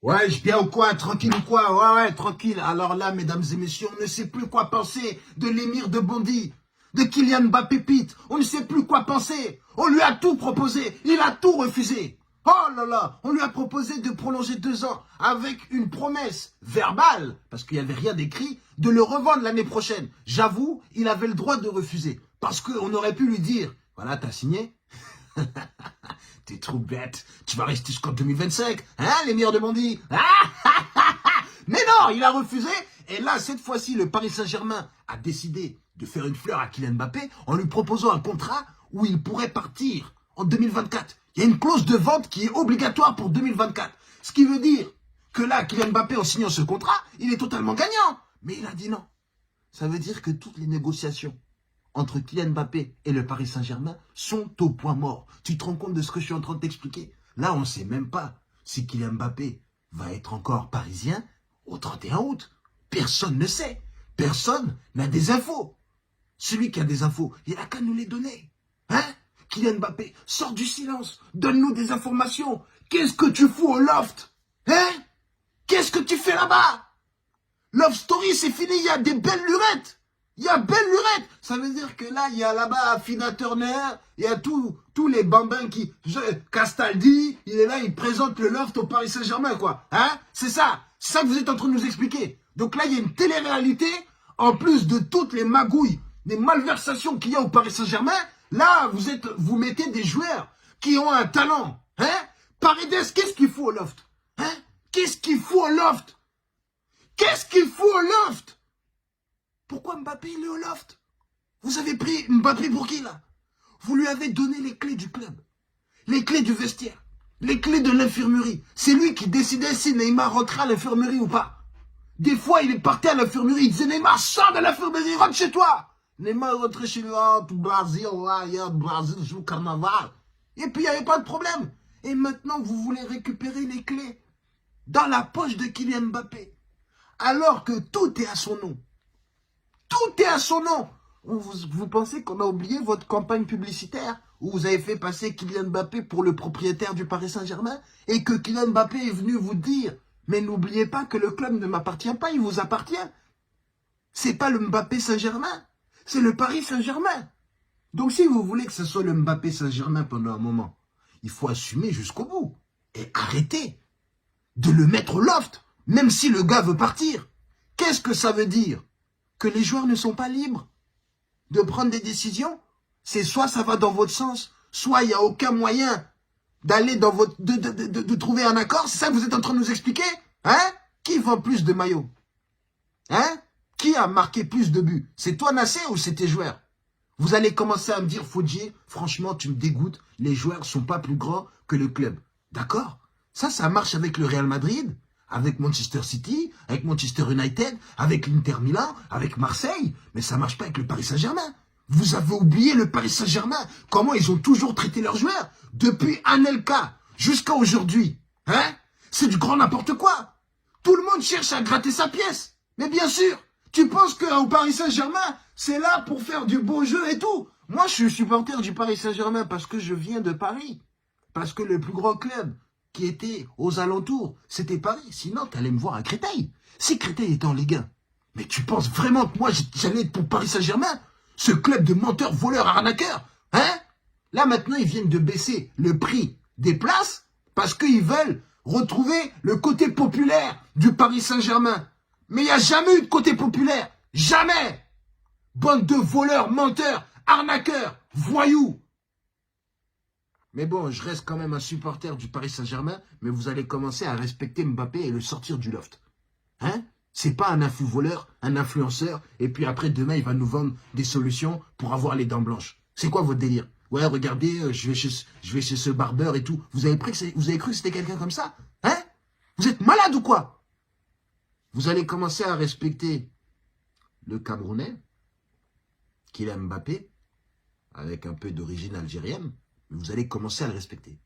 Ouais, je bien ou quoi? Tranquille ou quoi? Ouais, ouais, tranquille. Alors là, mesdames et messieurs, on ne sait plus quoi penser de l'émir de Bondy, de Kylian Mbappé Pete. On ne sait plus quoi penser. On lui a tout proposé. Il a tout refusé. Oh là là, on lui a proposé de prolonger 2 ans avec une promesse verbale, parce qu'il n'y avait rien d'écrit, de le revendre l'année prochaine. J'avoue, il avait le droit de refuser, parce qu'on aurait pu lui dire, voilà, t'as signé. T'es trop bête. Tu vas rester jusqu'en 2025. Hein, l'émir de Bondy? Mais non, il a refusé. Et là, cette fois-ci, le Paris Saint-Germain a décidé de faire une fleur à Kylian Mbappé en lui proposant un contrat où il pourrait partir en 2024. Il y a une clause de vente qui est obligatoire pour 2024. Ce qui veut dire que là, Kylian Mbappé, en signant ce contrat, il est totalement gagnant. Mais il a dit non. Ça veut dire que toutes les négociations entre Kylian Mbappé et le Paris Saint-Germain sont au point mort. Tu te rends compte de ce que je suis en train de t'expliquer? Là, on ne sait même pas si Kylian Mbappé va être encore parisien au 31 août. Personne ne sait. Personne n'a des infos. Celui qui a des infos, il n'a qu'à nous les donner. Hein? Kylian Mbappé, sors du silence. Donne-nous des informations. Qu'est-ce que tu fous au loft? Hein? Qu'est-ce que tu fais là-bas? Love Story, c'est fini, il y a des belles lurettes. Il y a belle lurette. Ça veut dire que là, il y a là-bas Fina Turner, il y a tous les bambins qui... Castaldi, il est là, il présente le loft au Paris Saint-Germain, quoi. Hein? C'est ça que vous êtes en train de nous expliquer. Donc là, il y a une télé-réalité, en plus de toutes les magouilles, des malversations qu'il y a au Paris Saint-Germain. Là, vous mettez des joueurs qui ont un talent. Hein? Paredes, qu'est-ce qu'il faut au loft? Hein? Qu'est-ce qu'il faut au loft? Qu'est-ce qu'il faut au loft? Pourquoi Mbappé, il est au loft? Vous avez pris Mbappé pour qui, là? Vous lui avez donné les clés du club, les clés du vestiaire, les clés de l'infirmerie. C'est lui qui décidait si Neymar rentrait à l'infirmerie ou pas. Des fois, il est parti à l'infirmerie, il disait Neymar, sors de l'infirmerie, rentre chez toi. Neymar rentrait chez lui, oh, tout Brésil, là, il y a Brésil, joue carnaval. Et puis, il n'y avait pas de problème. Et maintenant, vous voulez récupérer les clés dans la poche de Kylian Mbappé, alors que tout est à son nom. Tout est à son nom. Vous pensez qu'on a oublié votre campagne publicitaire où vous avez fait passer Kylian Mbappé pour le propriétaire du Paris Saint-Germain et que Kylian Mbappé est venu vous dire « Mais n'oubliez pas que le club ne m'appartient pas, il vous appartient. C'est pas le Mbappé Saint-Germain, c'est le Paris Saint-Germain. » Donc si vous voulez que ce soit le Mbappé Saint-Germain pendant un moment, il faut assumer jusqu'au bout et arrêter de le mettre au loft, même si le gars veut partir. Qu'est-ce que ça veut dire? Que les joueurs ne sont pas libres de prendre des décisions? C'est soit ça va dans votre sens, soit il n'y a aucun moyen d'aller dans votre... de trouver un accord. C'est ça que vous êtes en train de nous expliquer? Hein? Qui vend plus de maillots? Hein? Qui a marqué plus de buts? C'est toi, Nassé, ou c'est tes joueurs? Vous allez commencer à me dire, Fodjier, franchement, tu me dégoûtes, les joueurs ne sont pas plus grands que le club. D'accord? Ça marche avec le Real Madrid, avec Manchester City, avec Manchester United, avec l'Inter Milan, avec Marseille, mais ça marche pas avec le Paris Saint-Germain. Vous avez oublié le Paris Saint-Germain, comment ils ont toujours traité leurs joueurs, depuis Anelka jusqu'à aujourd'hui. Hein? C'est du grand n'importe quoi. Tout le monde cherche à gratter sa pièce. Mais bien sûr, tu penses qu'au Paris Saint-Germain, c'est là pour faire du beau jeu et tout. Moi, je suis supporter du Paris Saint-Germain parce que je viens de Paris. Parce que le plus grand club qui était aux alentours, c'était Paris. Sinon, tu allais me voir à Créteil. Si Créteil était en Ligue 1, mais tu penses vraiment que moi, j'allais être pour Paris Saint-Germain? Ce club de menteurs, voleurs, arnaqueurs? Hein? Là, maintenant, ils viennent de baisser le prix des places parce qu'ils veulent retrouver le côté populaire du Paris Saint-Germain. Mais il n'y a jamais eu de côté populaire. Jamais! Bande de voleurs, menteurs, arnaqueurs, voyous. Mais bon, je reste quand même un supporter du Paris Saint-Germain, mais vous allez commencer à respecter Mbappé et le sortir du loft. Hein? C'est pas un influ-voleur, un influenceur, et puis après, demain, il va nous vendre des solutions pour avoir les dents blanches. C'est quoi votre délire? Ouais, regardez, je vais chez ce barbeur et tout. Vous avez cru que c'était quelqu'un comme ça? Hein? Vous êtes malade ou quoi? Vous allez commencer à respecter le Camerounais, Kylian Mbappé, avec un peu d'origine algérienne, mais vous allez commencer à le respecter.